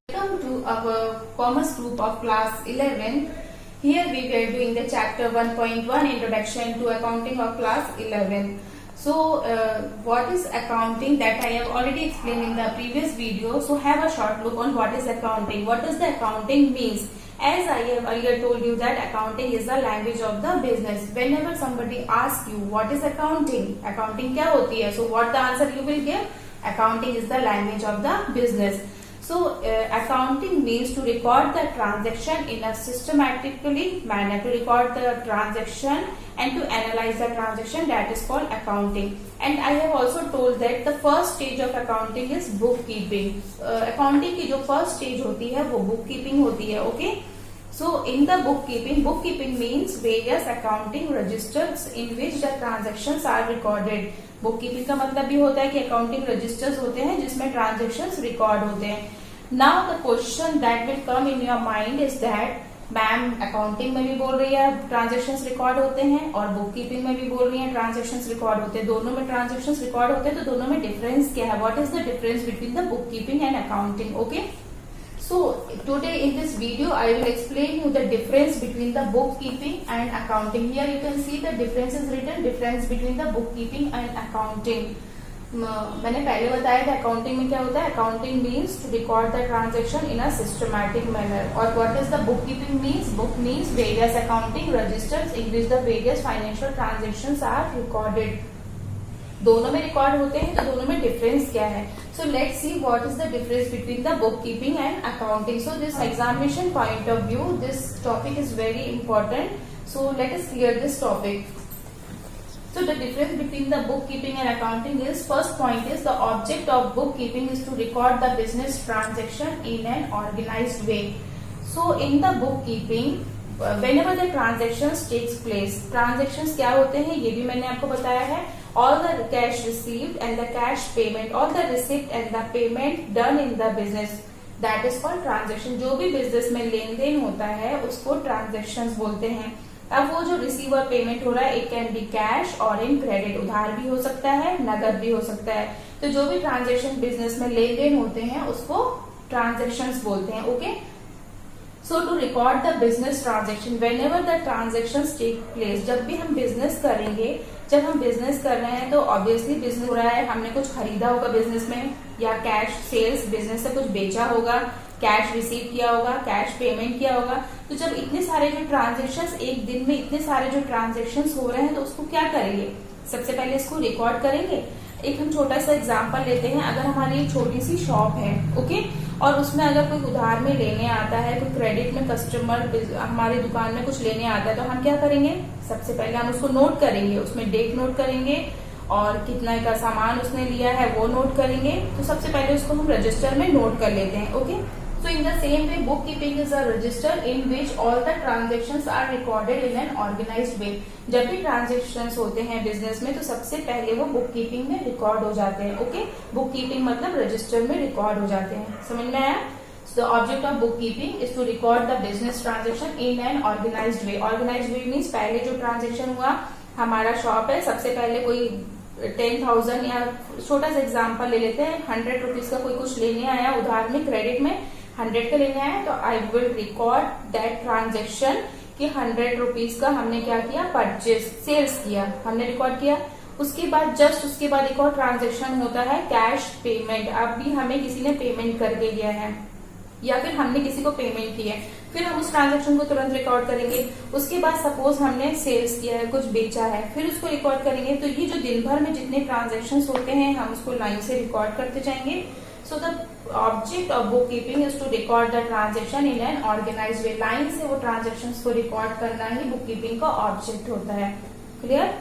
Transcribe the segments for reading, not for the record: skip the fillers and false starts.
Welcome to our commerce group of class 11. Here we were doing the chapter 1.1 introduction to accounting of class 11. So what is accounting, that I have already explained in the previous video. So have a short look on what is accounting. What does the accounting means? As I have earlier told you that accounting is the language of the business. Whenever somebody asks you what is accounting क्या होती है? So what the answer you will give? Accounting is the language of the business. So accounting means to record the transaction in a systematically manner, to record the transaction and to analyze the transaction, that is called accounting. And I have also told that the first stage of accounting is bookkeeping. Accounting की जो first stage होती है वो bookkeeping होती है, okay? So in the bookkeeping means various accounting registers in which the transactions are recorded. Bookkeeping का मतलब भी होता है कि अकाउंटिंग रजिस्टर्स होते हैं जिसमें ट्रांजेक्शन्स रिकॉर्ड होते हैं. Now the question that will come in your mind is that ma'am accounting में भी बोल रही है ट्रांजेक्शन्स रिकॉर्ड होते हैं और बुककीपिंग में भी बोल रही है ट्रांजेक्शन्स रिकॉर्ड होते हैं. दोनों में ट्रांजेक्शन्स रिकॉर्ड होते हैं, तो दोनों में डिफरेंस क्या है? What is the difference between the bookkeeping and accounting? Okay, so today in this video I will explain you the difference between the bookkeeping and accounting. Here you can see the difference is written, difference between the bookkeeping and accounting. मैंने पहले बताया था accounting में क्या होता है. Accounting means to record the transaction in a systematic manner. और what is the bookkeeping means? Book means various accounting registers in which the various financial transactions are recorded. दोनों में रिकॉर्ड होते हैं, तो दोनों में डिफरेंस क्या है? So let's see what is the difference between the bookkeeping and accounting. So this examination point of view this topic is very important. So let us clear this topic. So the difference between the bookkeeping and accounting is, first point is the object of bookkeeping is to record the business transaction in an organized way. So in the bookkeeping whenever the transactions takes place, transactions क्या होते हैं ये भी मैंने आपको बताया है. All the cash received and the cash payment, all the receipt and the payment done in the business, that is called transaction. जो भी बिजनेस में लेन देन होता है उसको ट्रांजेक्शन्स बोलते हैं. अब वो जो रिसीव और पेमेंट हो रहा है, इट कैन बी कैश और इन क्रेडिट, उधार भी हो सकता है, नगद भी हो सकता है. तो जो भी ट्रांजेक्शन बिजनेस में लेन देन होते हैं उसको ट्रांजेक्शन्स बोलते हैं. Okay, so to record the business transaction whenever the transactions take place. जब भी हम बिजनेस करेंगे, जब हम बिजनेस कर रहे हैं तो ऑब्वियसली बिजनेस हो रहा है, हमने कुछ खरीदा होगा बिजनेस में, या कैश सेल्स बिजनेस से कुछ बेचा होगा, कैश रिसीव किया होगा, कैश पेमेंट किया होगा. तो जब इतने सारे जो ट्रांजेक्शंस, एक दिन में इतने सारे जो ट्रांजेक्शंस हो रहे हैं, तो उसको क्या करेंगे? सबसे पहले इसको रिकॉर्ड करेंगे. एक हम छोटा सा एग्जांपल लेते हैं. अगर हमारी एक छोटी सी शॉप है, ओके, और उसमें अगर कोई उधार में लेने आता है, कोई क्रेडिट में कस्टमर हमारी दुकान में कुछ लेने आता है, तो हम क्या करेंगे? सबसे पहले हम उसको नोट करेंगे, उसमें डेट नोट करेंगे और कितना का सामान उसने लिया है वो नोट करेंगे. तो सबसे पहले उसको हम रजिस्टर में नोट कर लेते हैं. Okay, so in the same way bookkeeping is a register in which all the transactions are recorded in an organized way. जब भी ट्रांजेक्शंस होते हैं बिजनेस में तो सबसे पहले वो बुककीपिंग में रिकॉर्ड हो जाते हैं. ओके, बुककीपिंग मतलब रजिस्टर में रिकॉर्ड हो जाते हैं. समझ में आया? So the object of bookkeeping is to record the business transaction in an organized way. Organized way means पहले जो ट्रांजेक्शन हुआ, हमारा शॉप है, सबसे पहले कोई 10,000 या छोटा सा एग्जाम्पल ले लेते हैं, 100 रुपीज का कोई कुछ लेने आया उधार में, क्रेडिट में 100 का लेने आया, तो I will record that transaction कि 100 रुपीज का हमने क्या किया? परचेज, सेल्स किया, हमने रिकॉर्ड किया. उसके बाद जस्ट उसके बाद एक और ट्रांजेक्शन होता है कैश पेमेंट. अब भी हमें किसी ने पेमेंट करके दिया है या फिर हमने किसी को पेमेंट की है, फिर हम उस ट्रांजेक्शन को तुरंत रिकॉर्ड करेंगे. उसके बाद सपोज हमने सेल्स किया है, कुछ बेचा है, फिर उसको रिकॉर्ड करेंगे. तो ये जो दिन भर में जितने ट्रांजेक्शंस होते हैं हम उसको लाइन से रिकॉर्ड करते जाएंगे. So the object of bookkeeping is to record the transaction in an organised way. Line से वो ट्रांजेक्शंस को रिकॉर्ड करना ही बुककीपिंग का ऑब्जेक्ट होता है. Clear?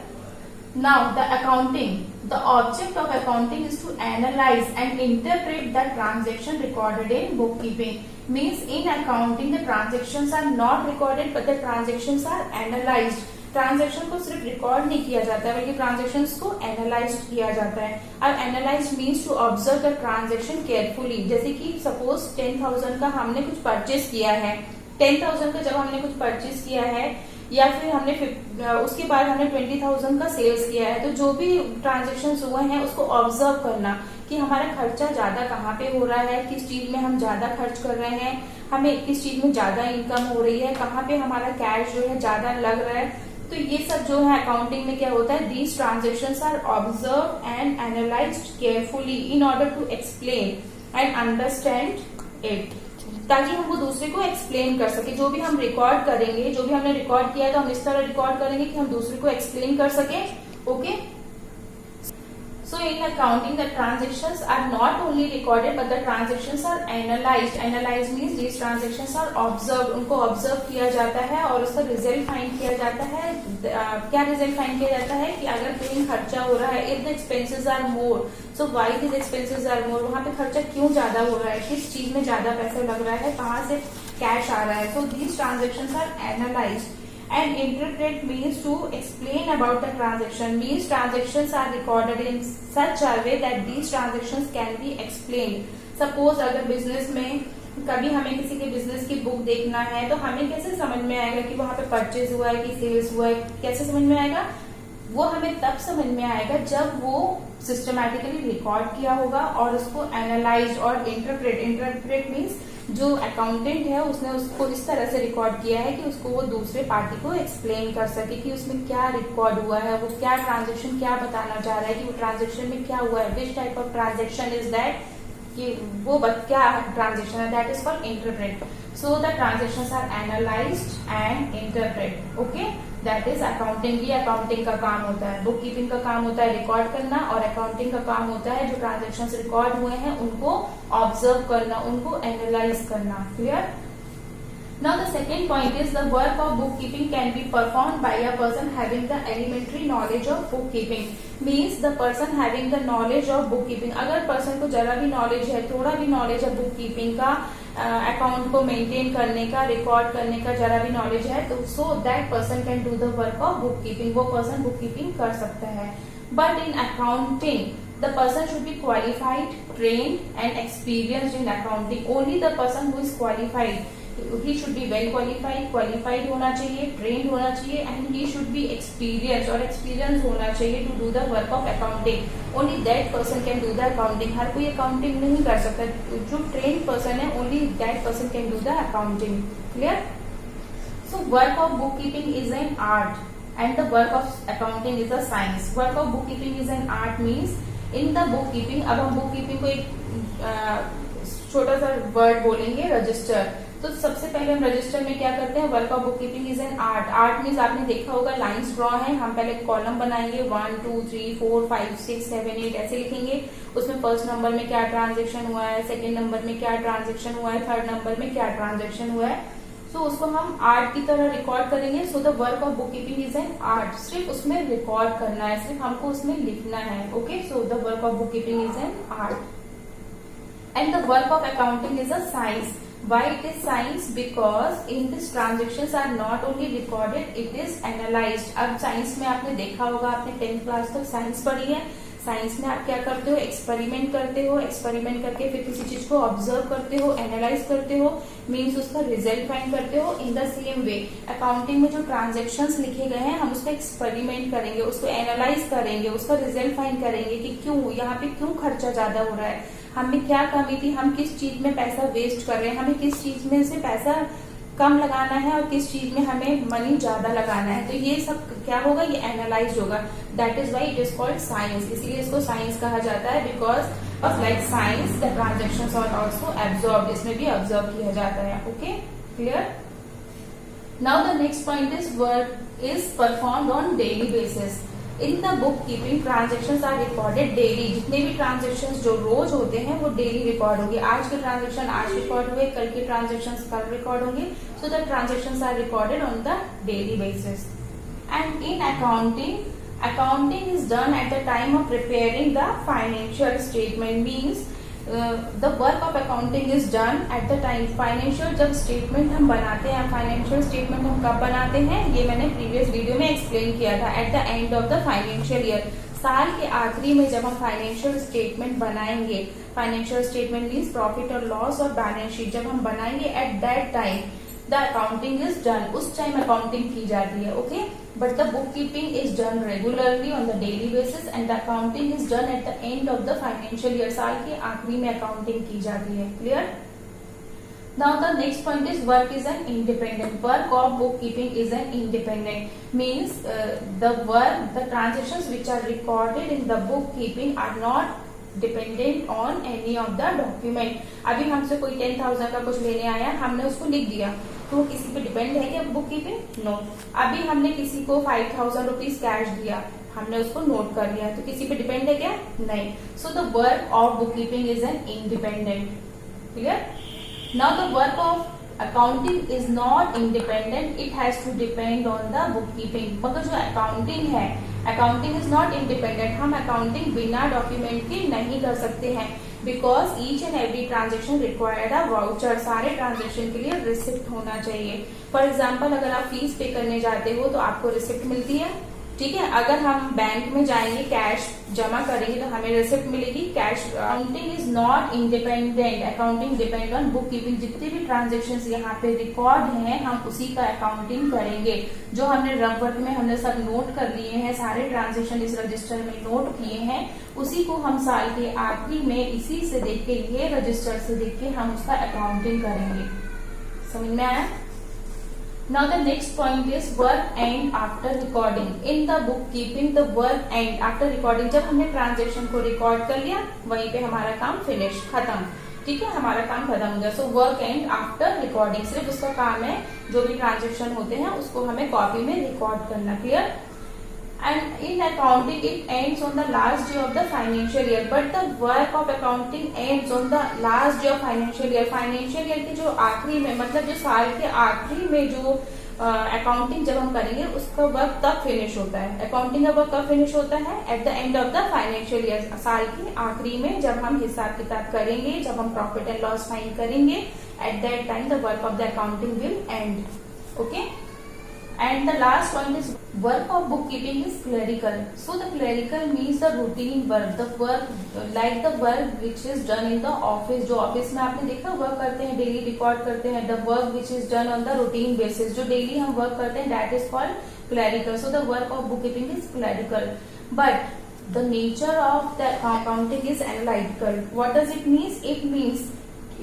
Now the accounting, the object of accounting is to analyze and interpret the transaction recorded in bookkeeping. Means in accounting the transactions are not recorded but the transactions are analyzed. Transaction को सिर्फ record नहीं किया जाता है बल्कि transaction को analyse किया जाता है। अब analyse means to observe the transaction carefully. जैसे कि सपोज 10,000 का हमने कुछ परचेस किया है, 10,000 का जब हमने कुछ परचेस किया है या फिर हमने उसके बाद हमने 20,000 का सेल्स किया है, तो जो भी ट्रांजेक्शन हुए हैं उसको ऑब्जर्व करना कि हमारा खर्चा ज्यादा कहाँ पे हो रहा है, किस चीज में हम ज्यादा खर्च कर रहे हैं, हमें किस चीज में ज्यादा इनकम हो रही है, कहाँ पे हमारा कैश जो है ज्यादा लग रहा है। तो ये सब जो है अकाउंटिंग में क्या होता है, these transactions are observe and analysed carefully in order to explain and understand it, ताकि हम वो दूसरे को एक्सप्लेन कर सके। जो भी हम रिकॉर्ड करेंगे, जो भी हमने रिकॉर्ड किया है तो हम इस तरह रिकॉर्ड करेंगे कि हम दूसरे को एक्सप्लेन कर सके। Okay, so in accounting the transactions are not only recorded but the transactions are analyzed. Analyzed means these transactions are observed, उनको ऑब्जर्व किया जाता है और उसका रिजल्ट फाइंड किया जाता है। क्या रिजल्ट फाइंड किया जाता है कि अगर कहीं खर्चा हो रहा है, if the expenses are more, so why this expenses are more, वहां पे खर्चा क्यों ज्यादा हो रहा है, किस चीज में ज्यादा पैसा लग रहा है, कहाँ से कैश आ रहा है। So these transactions are analysed and interpret means to explain about the transaction, means transactions are recorded in such a way that these transactions can be explained. Suppose अगर बिजनेस में कभी हमें किसी के बिजनेस की बुक देखना है तो हमें कैसे समझ में आएगा कि वहां पे परचेज हुआ है कि सेल्स हुआ है, कैसे समझ में आएगा, वो हमें तब समझ में आएगा जब वो सिस्टमैटिकली रिकॉर्ड किया होगा और उसको एनालाइज और इंटरप्रेट मीन्स जो अकाउंटेंट है उसने उसको इस तरह से रिकॉर्ड किया है कि उसको वो दूसरे पार्टी को एक्सप्लेन कर सके कि उसमें क्या रिकॉर्ड हुआ है, वो क्या ट्रांजेक्शन क्या बताना चाह रहा है कि वो ट्रांजेक्शन में क्या हुआ है, which type of transaction is that, कि वो क्या ट्रांजेक्शन है, that is called interpret. So the transactions are analysed and interpret. Okay, that is accounting. ये अकाउंटिंग का काम होता है। बुक कीपिंग का काम होता है रिकॉर्ड करना और अकाउंटिंग का काम होता है जो ट्रांजेक्शंस रिकॉर्ड हुए हैं उनको ऑब्जर्व करना, उनको एनालाइज करना। Clear? Now the second point is the work of bookkeeping can be performed by a person having the elementary knowledge of bookkeeping. Means the person having the knowledge of bookkeeping. अगर person को जरा भी knowledge है, थोड़ा भी knowledge है bookkeeping का, account को मेंटेन करने का, रिकॉर्ड करने का जरा भी नॉलेज है तो so that person can do the work of book keeping, वो पर्सन बुक कीपिंग कर सकता है। But in accounting the person should be qualified, trained and experienced in accounting. Only the person who is qualified, he should be well qualified होना चाहिए, trained होना चाहिए and he should be experienced और experience होना चाहिए to do the work of accounting. Only that person can do the accounting. हर कोई accounting नहीं कर सकता, जो trained person है only that person can do the accounting. Clear? So work of bookkeeping is an art and the work of accounting is a science. Work of bookkeeping is an art means in the bookkeeping, अब हम bookkeeping को एक छोटा सा word बोलेंगे, register. तो सबसे पहले हम रजिस्टर में क्या करते हैं, work of book keeping is an art. Art means आपने देखा होगा लाइंस ड्रॉ है, हम पहले कॉलम बनाएंगे 1 2 3 4 5 6 7 8 ऐसे लिखेंगे। उसमें फर्स्ट नंबर में क्या ट्रांजेक्शन हुआ है, सेकंड नंबर में क्या ट्रांजेक्शन हुआ है, थर्ड नंबर में क्या ट्रांजेक्शन हुआ है। सो उसको हम आर्ट की तरह रिकॉर्ड करेंगे। So the work of book keeping is an art. सिर्फ उसमें रिकॉर्ड करना है, सिर्फ हमको उसमें लिखना है। Okay, so the work of book keeping is an art and the work of accounting is a science. Why it is science? Because in this transactions are not only recorded, it is analyzed. अब science में आपने देखा होगा, आपने 10th class तक science पढ़ी है। Science में आप क्या करते हो, एक्सपेरिमेंट करते हो, एक्सपेरिमेंट करके फिर किसी चीज को ऑब्जर्व करते हो, एनालाइज करते हो, मीन्स उसका रिजल्ट फाइंड करते हो। In the same way accounting में जो ट्रांजेक्शंस लिखे गए हैं हम उसका एक्सपेरिमेंट करेंगे, उसको एनालाइज करेंगे, उसका रिजल्ट फाइंड करेंगे कि क्यों यहाँ पे क्यों खर्चा ज्यादा हो रहा है, हमें क्या कमी थी, हम किस चीज में पैसा वेस्ट कर रहे हैं, हमें किस चीज में से पैसा कम लगाना है और किस चीज में हमें मनी ज्यादा लगाना है। तो ये सब क्या होगा, ये एनालाइज होगा। That is why it is called science. इसलिए इसको साइंस कहा जाता है, because of like science the transactions are also absorbed, इसमें भी ऑब्जर्व किया जाता है। Okay, clear? Now the next point is work is performed on daily basis. In the book keeping transactions are recorded daily. जितने भी transactions जो रोज होते हैं वो डेली रिकॉर्ड होंगे। आज के ट्रांजेक्शन आज रिकॉर्ड हुए, कल के ट्रांजेक्शंस कल रिकॉर्ड होंगे। So the transactions are recorded on the daily basis. And in accounting is done at the time of preparing the financial statement. Means the work of accounting is done at the time financial, जब statement हम बनाते हैं, financial statement हम कब बनाते हैं, ये मैंने प्रीवियस वीडियो में एक्सप्लेन किया था, at the end of the financial year, साल के आखिरी में जब हम फाइनेंशियल स्टेटमेंट बनाएंगे, फाइनेंशियल स्टेटमेंट मीन्स प्रॉफिट और लॉस और बैलेंस शीट जब हम बनाएंगे, at that time the accounting is done, उस टाइम अकाउंटिंग की जाती है, okay. But the book keeping is done regularly on the daily basis and the accounting is done at the end of the financial year, साल के आखिरी में accounting की जाती है, clear. Now the next point is work is an independent. Work of bookkeeping is an independent. Means the work, the transactions which are recorded in the bookkeeping are not dependent on any of the document. अभी हमसे कोई 10,000 का कुछ लेने आया, हमने उसको लिख दिया, तो किसी पे डिपेंड है क्या बुक कीपिंग? नो। अभी हमने किसी को 5,000 रुपीज कैश दिया, हमने उसको नोट कर लिया, तो किसी पे डिपेंड है क्या? नहीं। So the work of book keeping is an independent, clear. Now the work of accounting is not independent, it has to depend on the bookkeeping. मगर जो accounting है, accounting is not independent, हम accounting बिना document के नहीं कर सकते हैं, because each and every transaction required a voucher, सारे transaction के लिए रिसिप्ट होना चाहिए। For example, अगर आप फीस पे करने जाते हो तो आपको रिसिप्ट मिलती है, ठीक है। अगर हम बैंक में जाएंगे कैश जमा करेंगे तो हमें रिसिप्ट मिलेगी, cash. Accounting is not independent, accounting depend on book keeping. जितने भी ट्रांजेक्शन्स यहाँ पे रिकॉर्ड हैं हम उसी का अकाउंटिंग करेंगे। जो हमने रफ वर्क में हमने सब नोट कर लिए हैं, सारे ट्रांजेक्शन इस रजिस्टर में नोट किए हैं, उसी को हम साल के आखिरी में इसी से देख के, ये रजिस्टर से देख के हम उसका अकाउंटिंग करेंगे। समझ में आया? Now the next point is work end after recording. In the bookkeeping, the work end after recording, जब हमने ट्रांजेक्शन को रिकॉर्ड कर लिया वहीं पे हमारा काम फिनिश, खत्म, ठीक है, हमारा काम खत्म हो गया। So work and after recording, सिर्फ उसका काम है जो भी ट्रांजेक्शन होते हैं उसको हमें कॉपी में रिकॉर्ड करना, clear. And in accounting it ends on the last day of the financial year, but the work of accounting ends on the last day of financial year. Financial year के जो आखिरी में, मतलब जो साल के आखिरी में जो अकाउंटिंग जब हम करेंगे उसका वर्क तब फिनिश होता है। अकाउंटिंग का वर्क कब फिनिश होता है? At the end of the financial year, साल के आखिरी में जब हम हिसाब किताब करेंगे, जब हम प्रॉफिट एंड लॉस फाइंड करेंगे, at that time the work of the accounting will and, okay. And the last point is work of bookkeeping is clerical. So the clerical means the routine work, the work like the work which is done in the office. जो office में आपने देखा work करते हैं, daily record करते हैं, the work which is done on the routine basis, जो daily हम वर्क करते हैं, that is called clerical. So the work of bookkeeping is clerical. But the nature of the accounting is analytical. What does it mean?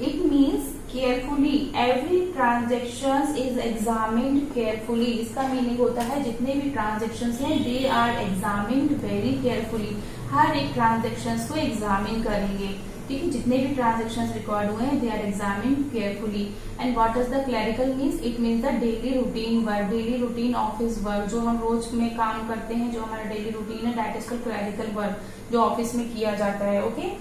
It means carefully, every transactions is examined carefully. इसका meaning होता है जितने भी transactions हैं they are examined very carefully. हर एक transactions को examine करेंगे, ठीक है। जितने भी transactions रिकॉर्ड हुए हैं they are examined carefully. And what does the clerical means? It means the daily routine work, daily routine office work, जो हम रोज में काम करते हैं, जो हमारा daily routine है, that is called clerical work, जो ऑफिस में किया जाता है, okay.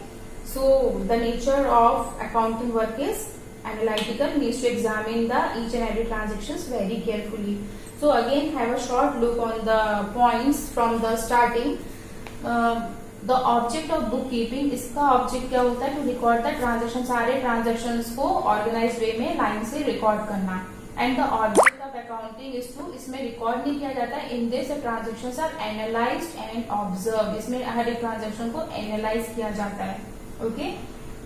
So the nature of accounting work is analytical, means to examine the each and every transactions very carefully. So again have a short look on the points from the starting. The object of bookkeeping, इसका object क्या होता है? To record the transaction, सारे transactions को organise way में line से record करना। And the object of accounting is to, इसमें रिकॉर्ड नहीं किया जाता है, in this transactions are analysed and observe, इसमें हर एक ट्रांजेक्शन को एनालाइज किया जाता है, okay.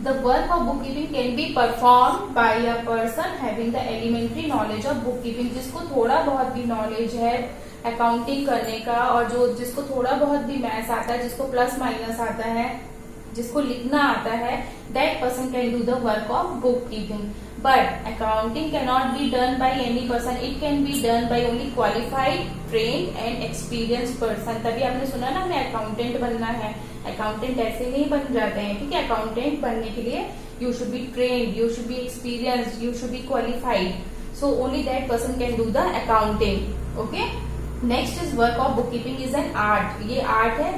The work of bookkeeping can be performed by a person having the elementary knowledge of bookkeeping, जिसको थोड़ा बहुत भी नॉलेज है अकाउंटिंग करने का, और जो जिसको थोड़ा बहुत भी मैथ्स आता है, जिसको प्लस माइनस आता है, जिसको लिखना आता है, that person can do the work of bookkeeping. But accounting cannot be done by any person, it can be done by only qualified, trained and experienced person. तभी आपने सुना ना हमें अकाउंटेंट बनना है, अकाउंटेंट ऐसे नहीं बन जाते हैं, ठीक है। अकाउंटेंट बनने के लिए you should be trained, you should be experienced, you should be qualified. So only that person can do the accounting, okay. Next is work of bookkeeping is an art. ये आर्ट है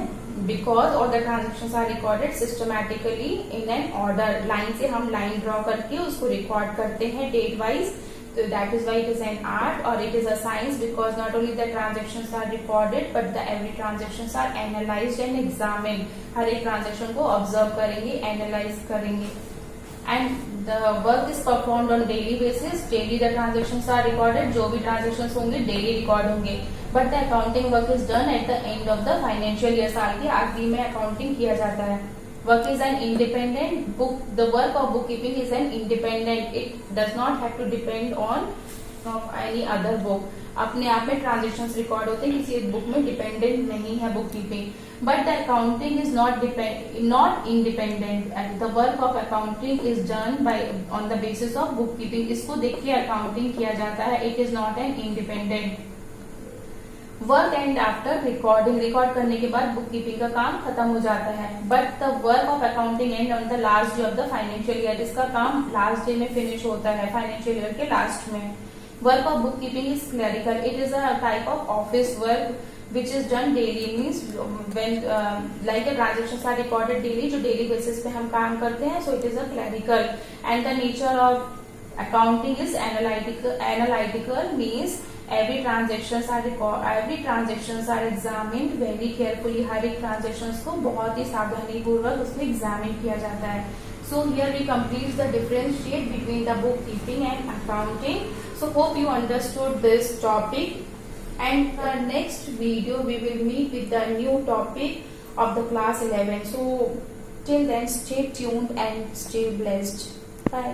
because all the transactions are recorded systematically in an order. Line से हम line draw करके उसको record करते हैं date wise, that is why it is an art or it is a science, because not only the transactions are recorded but the every transactions are analyzed and examined. हर एक transaction को observe करेंगे, analyze करेंगे. And the work is performed on daily basis. Daily the transactions are recorded. जो भी transactions होंगे daily record होंगे. But the accounting work is done at the end of the financial year. साल के आखिरी में accounting किया जाता है. Work is an independent book. The work of bookkeeping is an independent. It does not have to depend on any other book. अपने आप में transactions record होते हैं, किसी एक book में dependent नहीं है bookkeeping. But the accounting is not independent. And the work of accounting is done on the basis of bookkeeping. इसको देख के accounting किया जाता है. It is not an independent. Work and after recording. Record करने के बाद बुक कीपिंग का काम खत्म हो जाता है. But the work of accounting and on the last day of the financial year. इसका काम लास्ट डे में फिनिश होता है, फाइनेंशियल ईयर के लास्ट में. Work of book keeping is clerical. It is a type of office work which is done daily. Means when like a transactions are recorded daily, जो daily basis पे हम काम करते हैं, so it is a clerical. And the nature of accounting is analytical means every transactions are examined very carefully. हर एक transactions को बहुत ही सावधानी पूर्वक उसमें examine किया जाता है. So here we complete the differentiate between the bookkeeping and accounting. So hope you understood this topic. And the next video we will meet with the new topic of the class 11. So till then, stay tuned and stay blessed. Bye.